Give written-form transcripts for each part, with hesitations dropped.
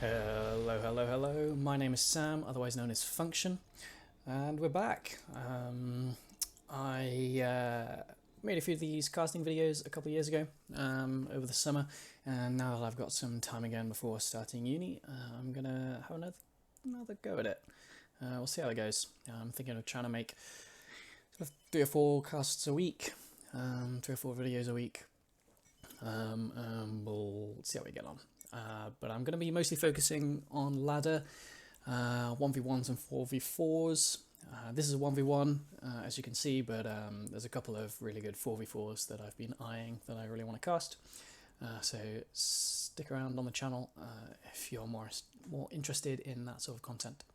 Hello, hello, hello. My name is Sam, otherwise known as Function, and we're back. I made a few of these casting videos a couple of years ago over the summer, and now that I've got some time again before starting uni, I'm gonna have another go at it. We'll see how it goes. I'm thinking of trying to make sort of 3 or 4 casts a week, 3 or 4 videos a week. We'll see how we get on. But I'm going to be mostly focusing on ladder, 1v1s and 4v4s. This is a 1v1, as you can see, but there's a couple of really good 4v4s that I've been eyeing that I really want to cast. So stick around on the channel if you're more interested in that sort of content.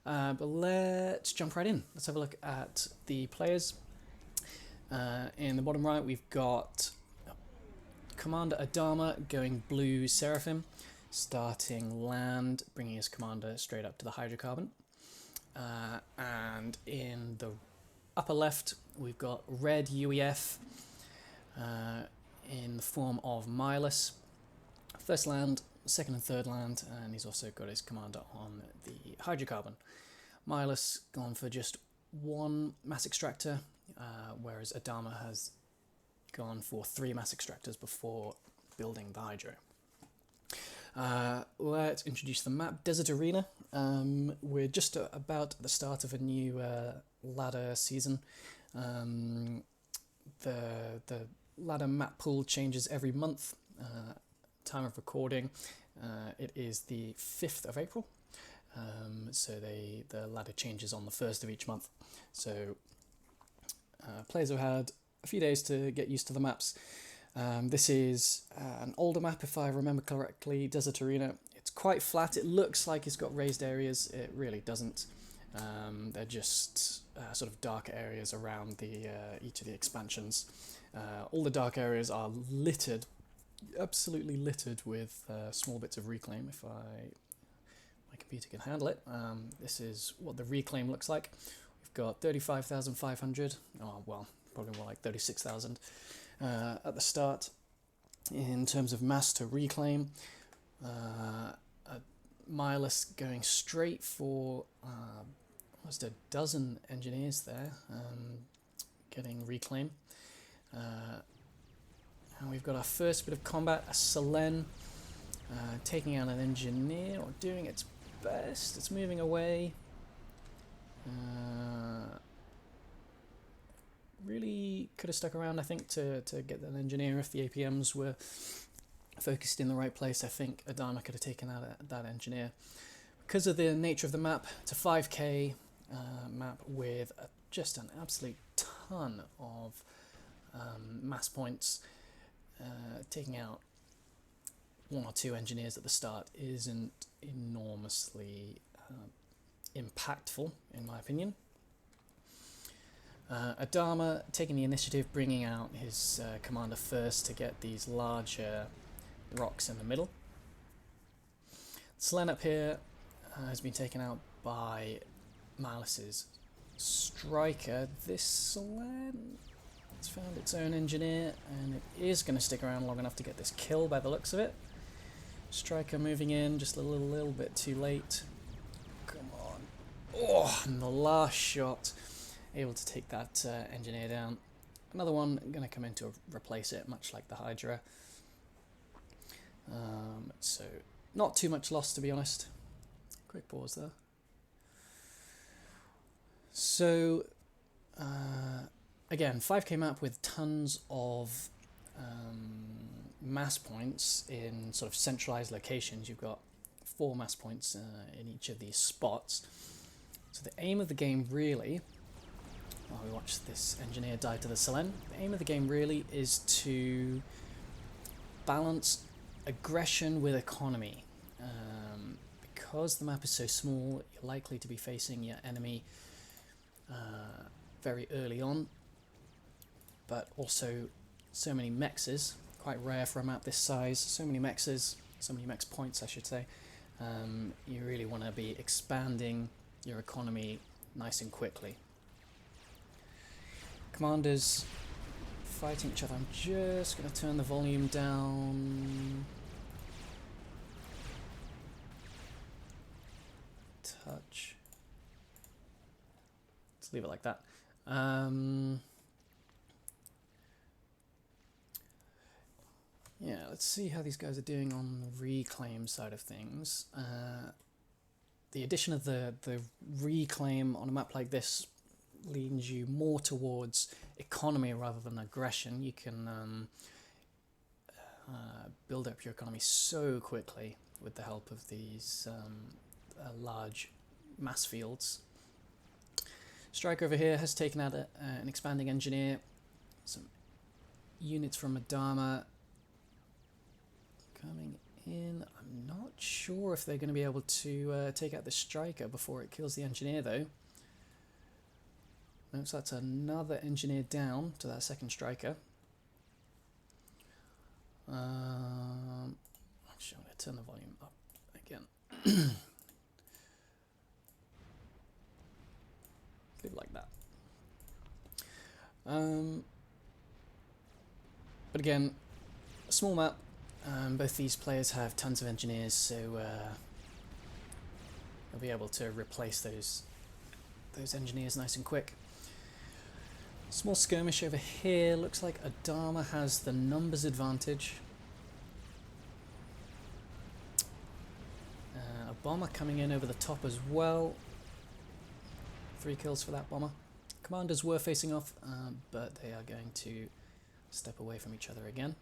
But let's jump right in. Let's have a look at the players. In the bottom right, we've got Commander Adama going blue Seraphim, starting land, bringing his commander straight up to the hydrocarbon. And in the upper left, we've got red UEF in the form of Milas. First land, second and third land, and he's also got his commander on the hydrocarbon. Milas gone for just 1 mass extractor, whereas Adama has gone for 3 mass extractors before building the hydro. Let's introduce the map. Desert Arena. We're just about at the start of a new ladder season. The ladder map pool changes every month. Time of recording, it is the 5th of April. So the ladder changes on the 1st of each month. So players have had a few days to get used to the maps. This is an older map, if I remember correctly, Desert Arena. It's quite flat. It looks like it's got raised areas. It really doesn't. They're just sort of dark areas around each of the expansions. All the dark areas are littered, absolutely littered with small bits of reclaim, if my computer can handle it. This is what the reclaim looks like. We've got 35,500. Oh, well, probably more like 36,000 at the start. In terms of mass to reclaim, Milas going straight for almost a dozen engineers there, getting reclaim. And we've got our first bit of combat, a Selen taking out an engineer, or doing its best. It's moving away. Really could have stuck around, I think, to get an engineer if the APMs were focused in the right place. I think Adama could have taken out that engineer. Because of the nature of the map, it's a 5k map with just an absolute ton of mass points. Taking out 1 or 2 engineers at the start isn't enormously impactful, in my opinion. Adama taking the initiative, bringing out his commander first to get these larger rocks in the middle. Selen up here has been taken out by Milas's striker. This Selen has found its own engineer, and it is going to stick around long enough to get this kill by the looks of it. Striker moving in just a little bit too late. Come on. Oh, and the last shot. Able to take that engineer down. Another one going to come in to replace it, much like the Hydra. So not too much loss, to be honest. Quick pause there. So again, 5k map with tons of mass points in sort of centralized locations. You've got 4 mass points in each of these spots. So the aim of the game really, while we watch this engineer die to the Selen, the aim of the game really is to balance aggression with economy. Because the map is so small, you're likely to be facing your enemy very early on, but also so many mexes, quite rare for a map this size, so many mexes, so many mex points I should say. You really want to be expanding your economy nice and quickly. Commanders fighting each other. I'm just going to turn the volume down. touch. Let's leave it like that. Yeah, let's see how these guys are doing on the reclaim side of things. The addition of the reclaim on a map like this leans you more towards economy rather than aggression. You can build up your economy so quickly with the help of these large mass fields. Strike over here has taken out an expanding engineer. Some units from Adama coming in. I'm not sure if they're going to be able to take out the striker before it kills the engineer, though. Nope, so that's another engineer down to that second striker. Actually, I'm going to turn the volume up again. Leave it like that. But again, a small map. Both these players have tons of engineers, so they'll be able to replace those engineers nice and quick. Small skirmish over here. Looks like Adama has the numbers advantage. A bomber coming in over the top as well. 3 kills for that bomber. Commanders were facing off, but they are going to step away from each other again.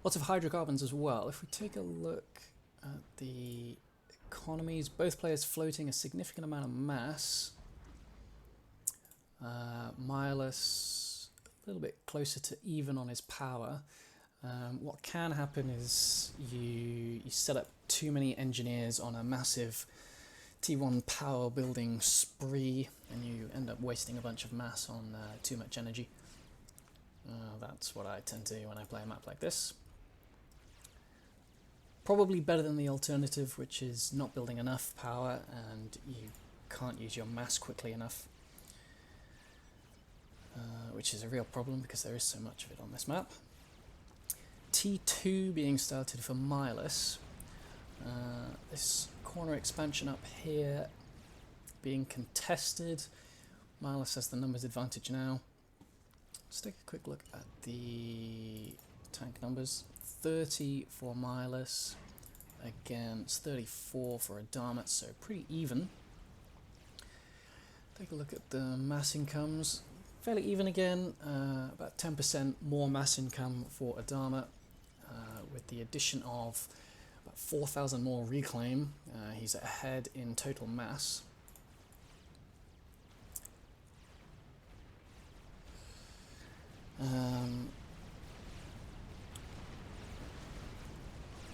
Lots of hydrocarbons as well. If we take a look at the economies, both players floating a significant amount of mass. Milus a little bit closer to even on his power. What can happen is you set up too many engineers on a massive T1 power building spree and you end up wasting a bunch of mass on too much energy. That's what I tend to do when I play a map like this. Probably better than the alternative, which is not building enough power and you can't use your mass quickly enough, which is a real problem because there is so much of it on this map. T2 being started for Milus. This corner expansion up here being contested. Milus has the numbers advantage now. Let's take a quick look at the tank numbers. 30 for Milus against 34 for Adama, so pretty even. Take a look at the mass incomes. Fairly even again, about 10% more mass income for Adama, with the addition of about 4,000 more reclaim. He's ahead in total mass.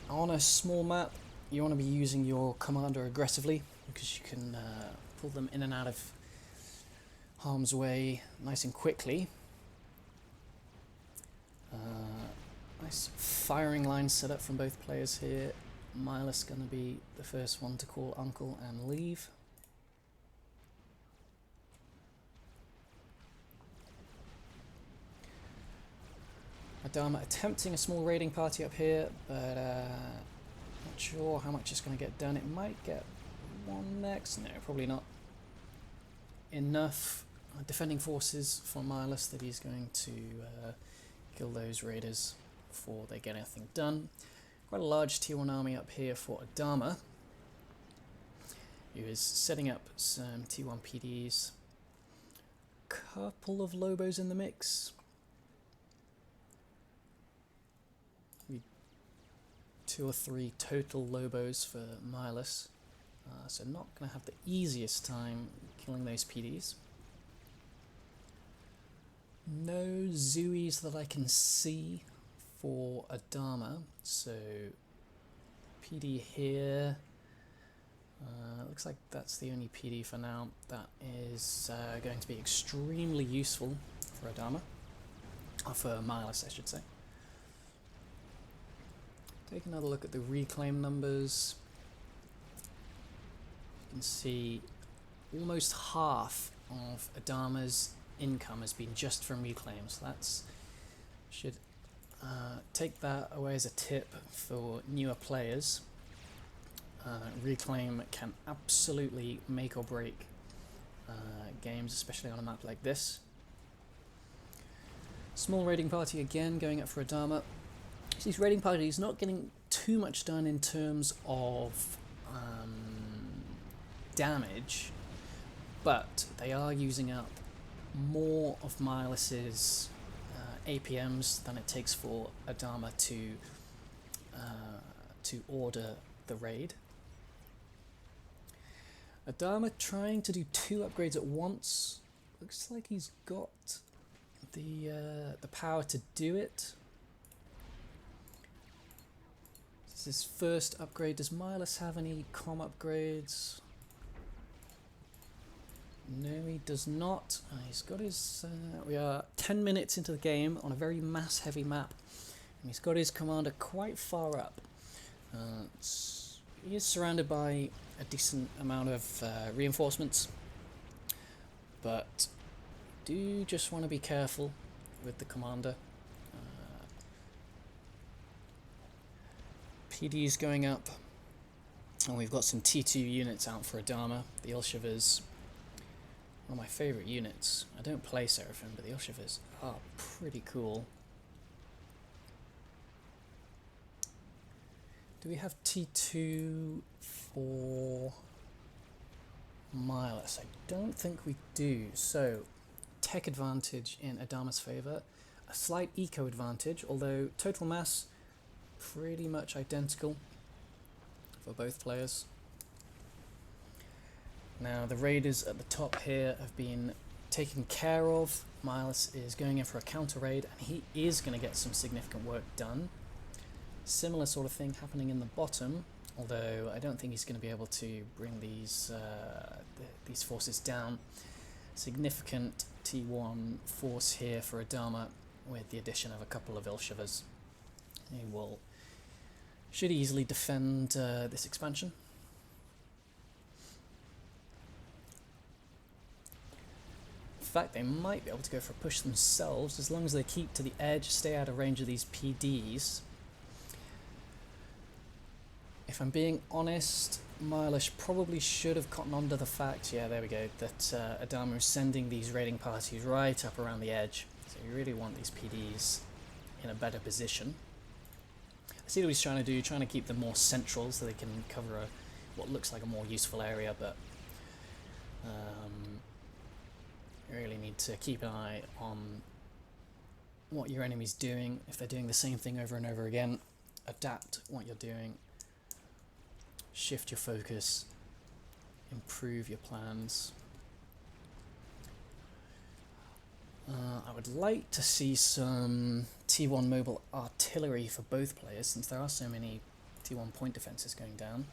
On a small map, you want to be using your commander aggressively because you can pull them in and out of harm's way nice and quickly. Nice firing line set up from both players here. Milus going to be the first one to call uncle and leave. Adama attempting a small raiding party up here, but not sure how much it's going to get done. It might get one next. No, probably not. Enough defending forces for Milus that he's going to kill those raiders before they get anything done. Quite a large T1 army up here for Adama, who is setting up some T1 PDs. Couple of Lobos in the mix. 2 or 3 total Lobos for Milus, so not going to have the easiest time killing those PDs. No Zoes that I can see for Adama, so PD here. Looks like that's the only PD for now. That is going to be extremely useful for Adama, or for Milus I should say. Take another look at the reclaim numbers. You can see almost half of Adama's income has been just from reclaims. That should take that away as a tip for newer players. Reclaim can absolutely make or break games, especially on a map like this. Small raiding party again, going up for Adama. These raiding parties not getting too much done in terms of damage, but they are using up more of Milus's APMs than it takes for Adama to order the raid. Adama trying to do 2 upgrades at once. Looks like he's got the power to do it. This is his first upgrade. Does Milus have any comm upgrades? No, he does not. He's got his... we are 10 minutes into the game on a very mass-heavy map, and he's got his commander quite far up. He is surrounded by a decent amount of reinforcements, but do just want to be careful with the commander. PD's going up, and we've got some T2 units out for Adama. The Ilshivers, one of my favourite units. I don't play Seraphim, but the Ilshivers are pretty cool. Do we have T2 for Milus? I don't think we do. So, tech advantage in Adama's favour. A slight eco advantage, although total mass pretty much identical for both players. Now, the raiders at the top here have been taken care of. Milus is going in for a counter raid, and he is going to get some significant work done. Similar sort of thing happening in the bottom, although I don't think he's going to be able to bring these forces down. Significant T1 force here for Adama with the addition of a couple of Ilshivers. He should easily defend this expansion. In fact, they might be able to go for a push themselves as long as they keep to the edge, stay out of range of these PDs. If I'm being honest, Milus probably should have cottoned on to the fact, yeah, there we go, that Adama is sending these raiding parties right up around the edge. So you really want these PDs in a better position. I see what he's trying to do, trying to keep them more central so they can cover what looks like a more useful area, but you really need to keep an eye on what your enemy's doing. If they're doing the same thing over and over again, adapt what you're doing. Shift your focus, improve your plans. I would like to see some T1 mobile artillery for both players, since there are so many T1 point defences going down.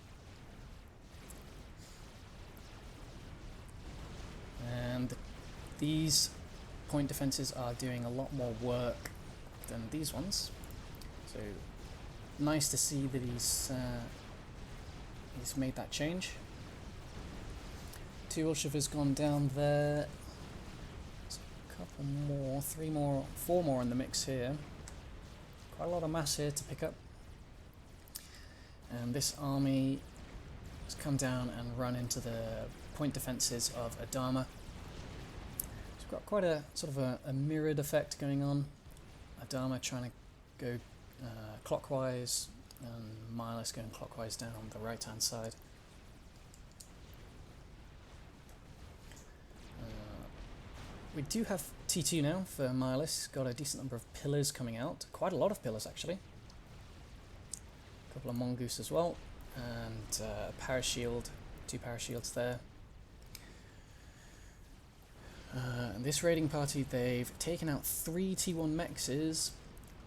And these point defences are doing a lot more work than these ones. So nice to see that he's made that change. 2 Ilshivers gone down there. There's a couple more, 3 more, 4 more in the mix here. Quite a lot of mass here to pick up. And this army has come down and run into the point defences of Adama. It's got quite a sort of a mirrored effect going on. Adama trying to go clockwise, and Milus going clockwise down the right hand side. We do have T2 now for Milus. Got a decent number of pillars coming out. Quite a lot of pillars actually. A couple of mongoose as well. And parashield. 2 parashields there. And this raiding party, they've taken out 3 T1 mexes.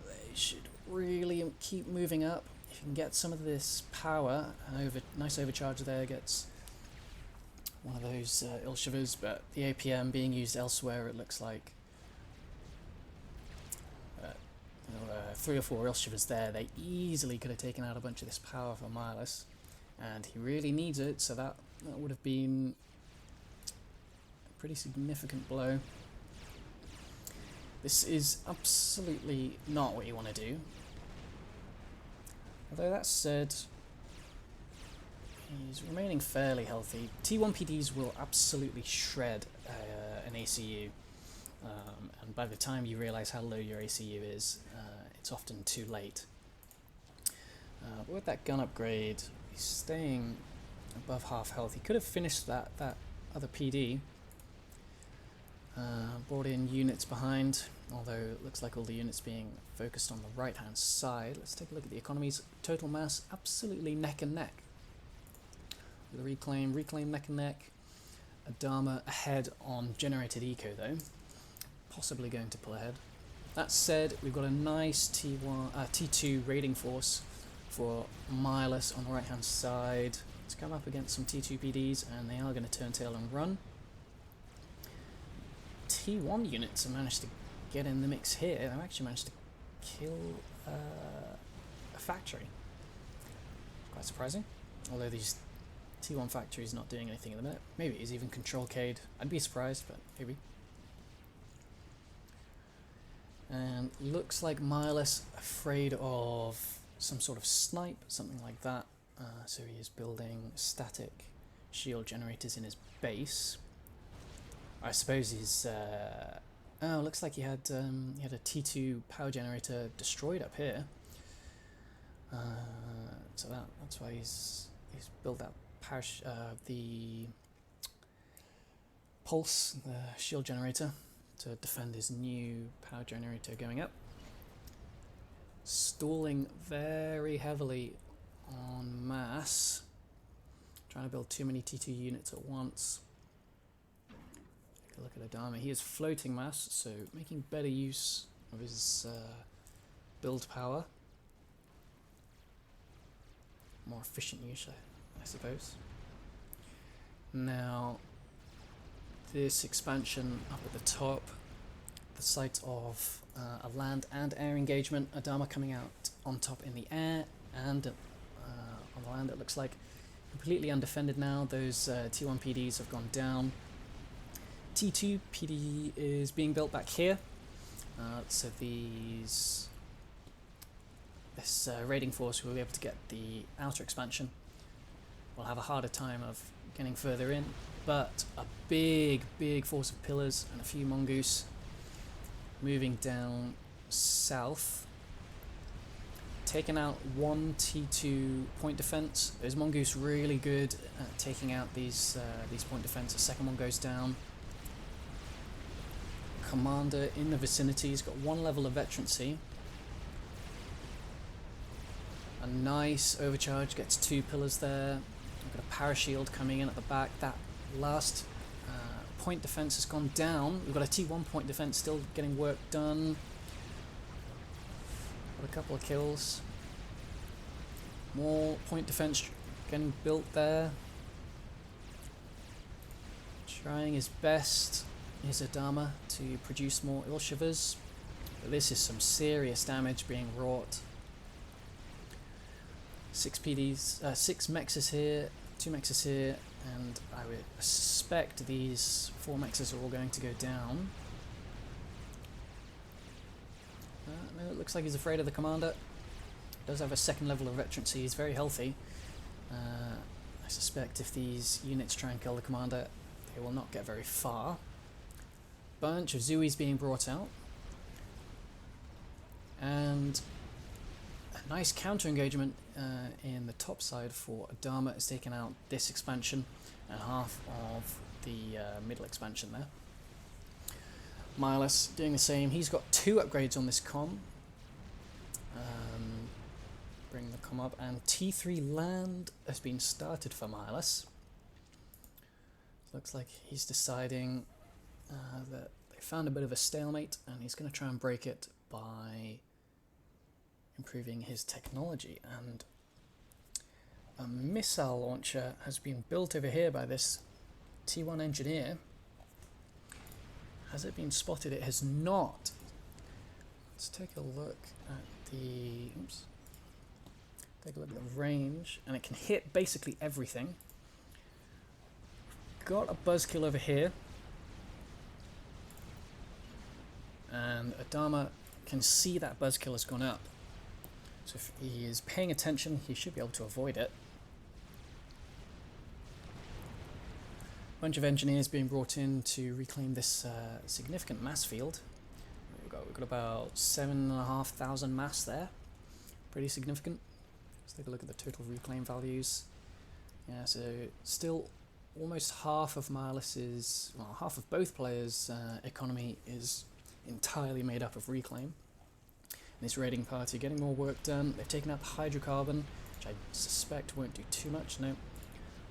They should really keep moving up. If you can get some of this power, nice overcharge there, gets one of those Ilshivers, but the APM being used elsewhere, it looks like. 3 or 4 Ilshivers there, they easily could have taken out a bunch of this power for Milus, and he really needs it, so that would have been a pretty significant blow. This is absolutely not what you want to do. Although that said, he's remaining fairly healthy. T1 PDs will absolutely shred an ACU, and by the time you realise how low your ACU is, it's often too late. But with that gun upgrade, he's staying above half health. He could have finished that other PD. Brought in units behind, although it looks like all the units being focused on the right hand side. Let's take a look at the economies. Total mass, absolutely neck and neck. The reclaim neck and neck. Adama ahead on generated eco though, possibly going to pull ahead. That said, we've got a nice T2 raiding force for Milus on the right hand side. Let's come up against some T2 PDs and they are going to turn tail and run. T1 units have managed to get in the mix here. They've actually managed to kill a factory. Quite surprising. Although these T1 factories not doing anything at the minute. Maybe it's even control K'd. I'd be surprised, but maybe. And looks like Milus afraid of some sort of snipe, something like that. So he is building static shield generators in his base. I suppose he's. Oh, looks like he had a T2 power generator destroyed up here. So that's why he's built that power the pulse, the shield generator, to defend his new power generator going up. Stalling very heavily on mass. Trying to build too many T2 units at once. Take a look at Adama. He is floating mass, so making better use of his build power. More efficient use, I suppose. Now, this expansion up at the top, the site of a land and air engagement. Adama coming out on top in the air and on the land. It looks like completely undefended now. Those T1 PDs have gone down. T2 PD is being built back here. So this raiding force will be able to get the outer expansion. Will have a harder time of getting further in, but a big force of pillars and a few mongoose moving down south. Taking out one T2 point defense. Those mongoose really good at taking out these point defense. The second one goes down. Commander in the vicinity. He's got one level of veterancy. A nice overcharge, gets two pillars there. We've got a parashield coming in at the back. That last point defense has gone down. We've got a T1 point defense still getting work done. Got a couple of kills. More point defense getting built there. Trying his best is Adama to produce more Ilshivers. But this is some serious damage being wrought. 6 PDs, 6 mexes here, 2 mexes here, and I would suspect these 4 mexes are all going to go down. No, it looks like he's afraid of the commander. Does have a second level of veterancy, he's very healthy. I suspect if these units try and kill the commander, they will not get very far. Bunch of Zuis being brought out. And a nice counter engagement in the top side for Adama has taken out this expansion and half of the middle expansion there. Milus doing the same. He's got 2 upgrades on this comm. Bring the comm up, and T3 land has been started for Milus. Looks like he's deciding that they found a bit of a stalemate and he's going to try and break it by improving his technology. And a missile launcher has been built over here by this T1 engineer. Has it been spotted? It has not. Let's take a look at the take a look at the range, and it can hit basically everything. Got a buzzkill over here. and Adama can see that buzzkill has gone up. So if he is paying attention, he should be able to avoid it. Bunch of engineers being brought in to reclaim this significant mass field. We've got about 7,500 mass there. Pretty significant. Let's take a look at the total reclaim values. Yeah, so still almost half of Marlis's, well, half of both players' economy is entirely made up of reclaim. And this raiding party getting more work done. They've taken out the hydrocarbon, which I suspect won't do too much. No,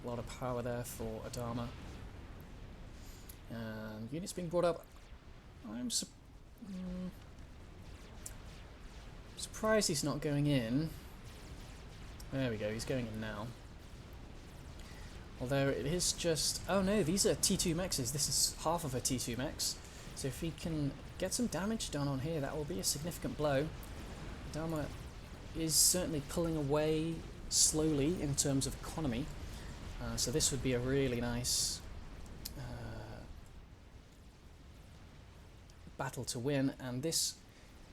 a lot of power there for Adama. And units being brought up. I'm surprised he's not going in. There we go, he's going in now. Although it is just... oh no, these are T2 mexes. This is half of a T2 mex. So if he can get some damage done on here, that will be a significant blow. Adama is certainly pulling away slowly in terms of economy. So this would be a really nice battle to win. And this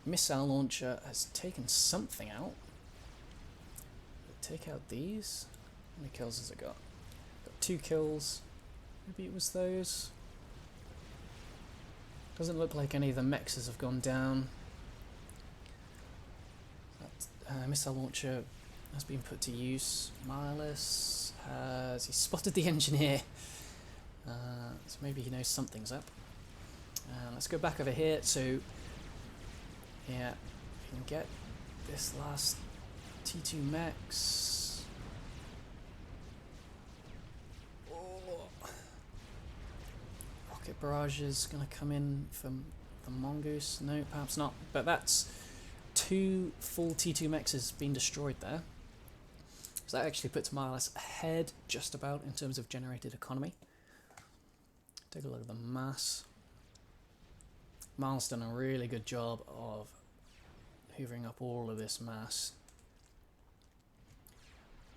missile launcher has taken something out. Take out these. How many kills has it got? Got 2 kills. Maybe it was those. Doesn't look like any of the mexes have gone down. That missile launcher has been put to use. Marlis has... he spotted the engineer. So maybe he knows something's up. Let's go back over here. So, yeah, we can get this last T2 mex. Oh. Rocket barrage is going to come in from the mongoose. No, perhaps not. But that's 2 full T2 mexes being destroyed there. So that actually puts Marlis ahead just about in terms of generated economy. Take a look at the mass. Marlis done a really good job of hoovering up all of this mass.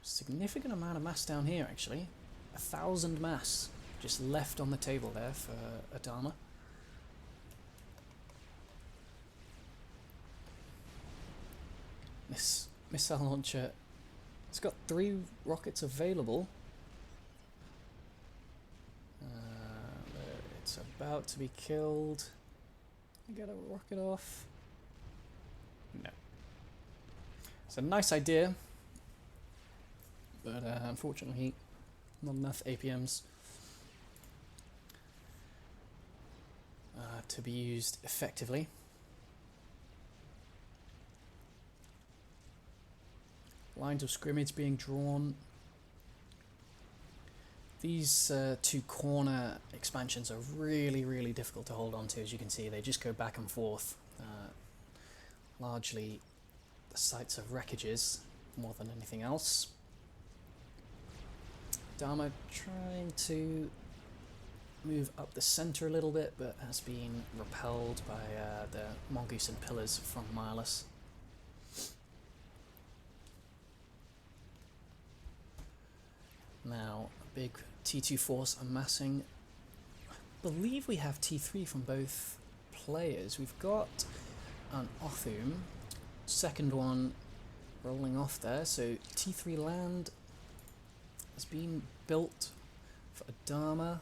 Significant amount of mass down here actually. 1,000 mass just left on the table there for Adama. This missile launcher, it's got 3 rockets available. It's about to be killed. Get a rocket off. No. It's a nice idea, but unfortunately not enough APMs to be used effectively. Lines of scrimmage being drawn. These 2 corner expansions are really difficult to hold on to. As you can see, they just go back and forth. Largely the sites of wreckages more than anything else. Adama trying to move up the center a little bit, but has been repelled by the mongoose and pillars from Marlis. Now, a big T2 force amassing. I believe we have T3 from both players. We've got an Othum, second one rolling off there, so T3 land has been built for Adama.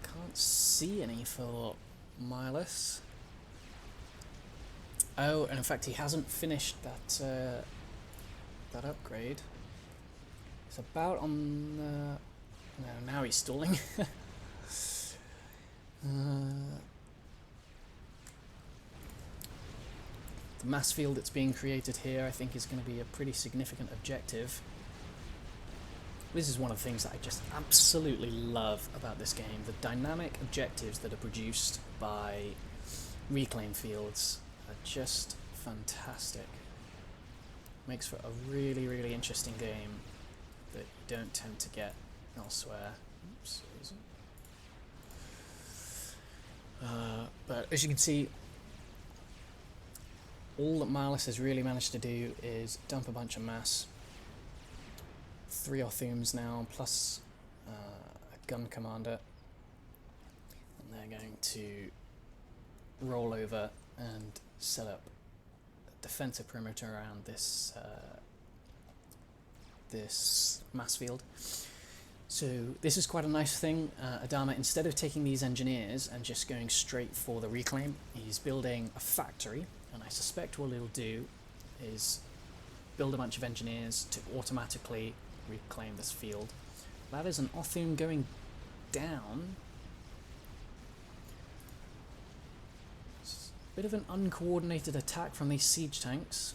Can't see any for Marlis. Oh, and in fact he hasn't finished that that upgrade. It's about on the... no, now he's stalling. The mass field that's being created here I think is going to be a pretty significant objective. This is one of the things that I just absolutely love about this game. The dynamic objectives that are produced by reclaim fields are just fantastic. Makes for a really interesting game that you don't tend to get elsewhere. Oops, but as you can see, all that Marlis has really managed to do is dump a bunch of mass. 3 Othums now, plus a gun commander. And they're going to roll over and set up a defensive perimeter around this this mass field. So this is quite a nice thing. Adama, instead of taking these engineers and just going straight for the reclaim, he's building a factory, and I suspect what he'll do is build a bunch of engineers to automatically reclaim this field. That is an Othum going down. It's a bit of an uncoordinated attack from these siege tanks.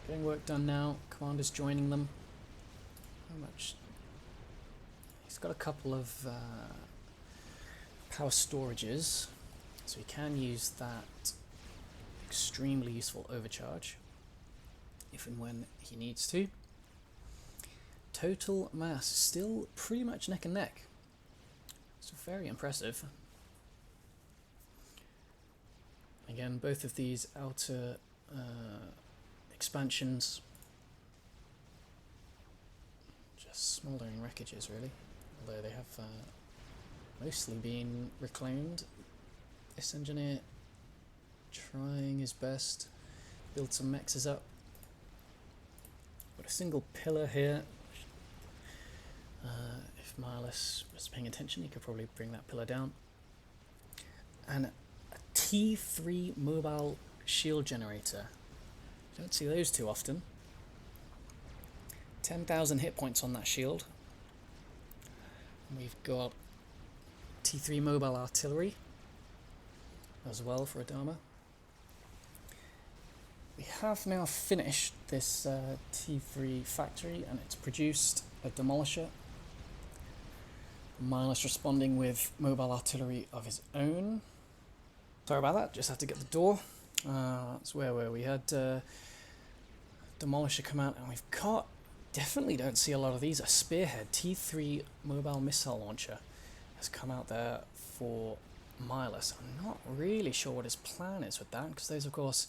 Getting work done now. Commander's joining them. How much? He's got a couple of power storages, so he can use that extremely useful overcharge if and when he needs to. Total mass still pretty much neck and neck. So very impressive. Again, both of these outer expansions, just smouldering wreckages really, although they have mostly been reclaimed. This engineer trying his best, build some mexes up. Got a single pillar here. If Miles was paying attention, he could probably bring that pillar down. And a T3 mobile shield generator. Don't see those too often. 10,000 hit points on that shield. And we've got T3 mobile artillery as well for Adama. We have now finished this T3 factory, and it's produced a demolisher. Miles responding with mobile artillery of his own. Sorry about that, just had to get the door. That's where we had demolisher come out, and we've got, definitely don't see a lot of these, a Spearhead T3 mobile missile launcher has come out there for Miles. I'm not really sure what his plan is with that, because those of course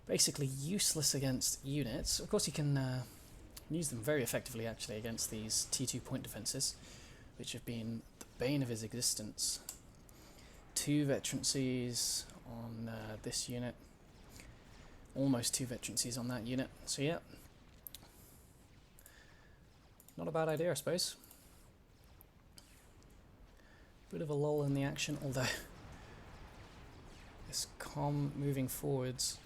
basically useless against units. Of course you can use them very effectively actually against these T2 point defences, which have been the bane of his existence. 2 veterancies on this unit, almost 2 veterancies on that unit, so yeah, not a bad idea I suppose. Bit of a lull in the action, although this comm moving forwards,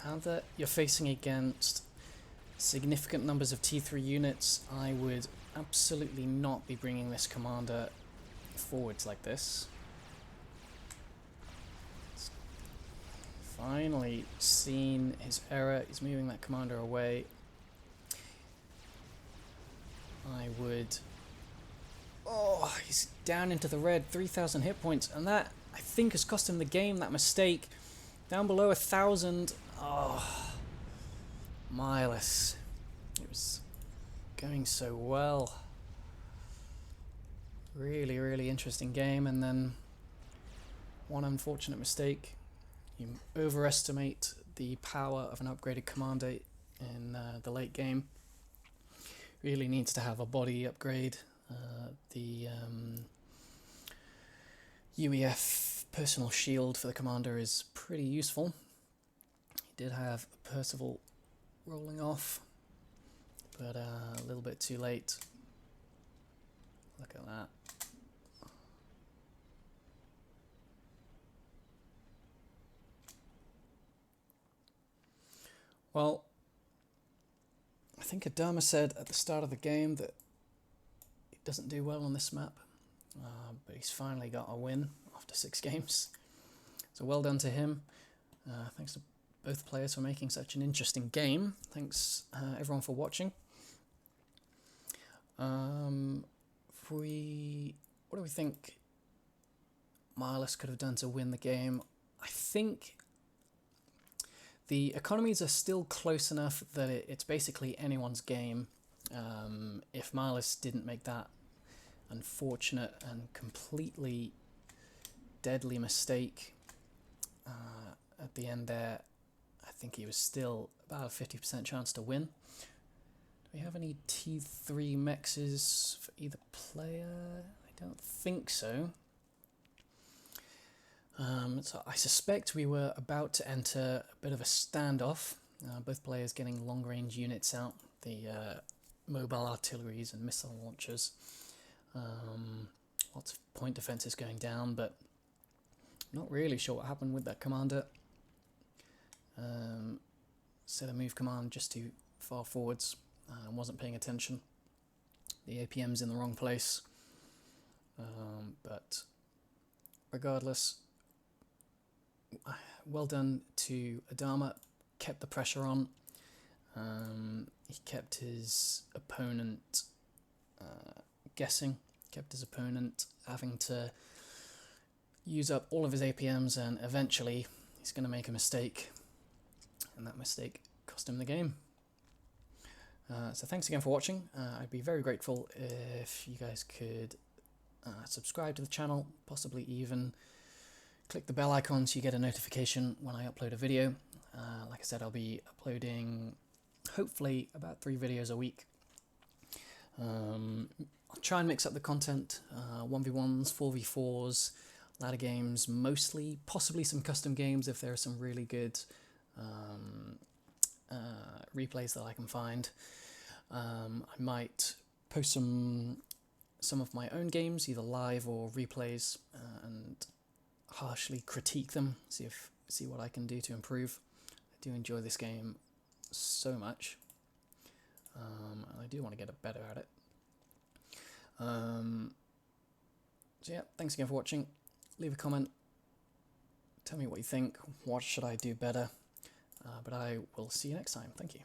now that you're facing against significant numbers of T3 units, I would absolutely not be bringing this commander forwards like this. Finally seen his error, he's moving that commander away. I would... Oh, he's down into the red, 3,000 hit points, and that, I think, has cost him the game, that mistake. Down below 1,000. Oh, Miles. It was going so well. Really, really interesting game, and then one unfortunate mistake. You overestimate the power of an upgraded commander in the late game. Really needs to have a body upgrade. The UEF personal shield for the commander is pretty useful. He did have Percival rolling off, but a little bit too late. Look at that. Well, I think Adama said at the start of the game that he doesn't do well on this map, but he's finally got a win after 6 games. So well done to him. Thanks to both players for making such an interesting game. Thanks everyone for watching. What do we think Miles could have done to win the game? I think the economies are still close enough that it's basically anyone's game. If Miles didn't make that unfortunate and completely deadly mistake at the end there, I think he was still about a 50% chance to win. we have any T3 mexes for either player? I don't think so. So I suspect we were about to enter a bit of a standoff. Both players getting long-range units out, the mobile artilleries and missile launchers. Lots of point defenses going down, but not really sure what happened with that commander. Set a move command just too far forwards. Wasn't paying attention. The APM's in the wrong place. But regardless, well done to Adama. Kept the pressure on. He kept his opponent guessing. Kept his opponent having to use up all of his APMs, and eventually he's going to make a mistake, and that mistake cost him the game. So thanks again for watching. I'd be very grateful if you guys could subscribe to the channel, possibly even click the bell icon so you get a notification when I upload a video. Like I said, I'll be uploading hopefully about 3 videos a week. I'll try and mix up the content, 1v1s, 4v4s, ladder games mostly, possibly some custom games if there are some really good replays that I can find. I might post some of my own games, either live or replays, and harshly critique them, see what I can do to improve. I do enjoy this game so much, and I do want to get better at it. So yeah, thanks again for watching. Leave a comment, tell me what you think, what should I do better, but I will see you next time. Thank you.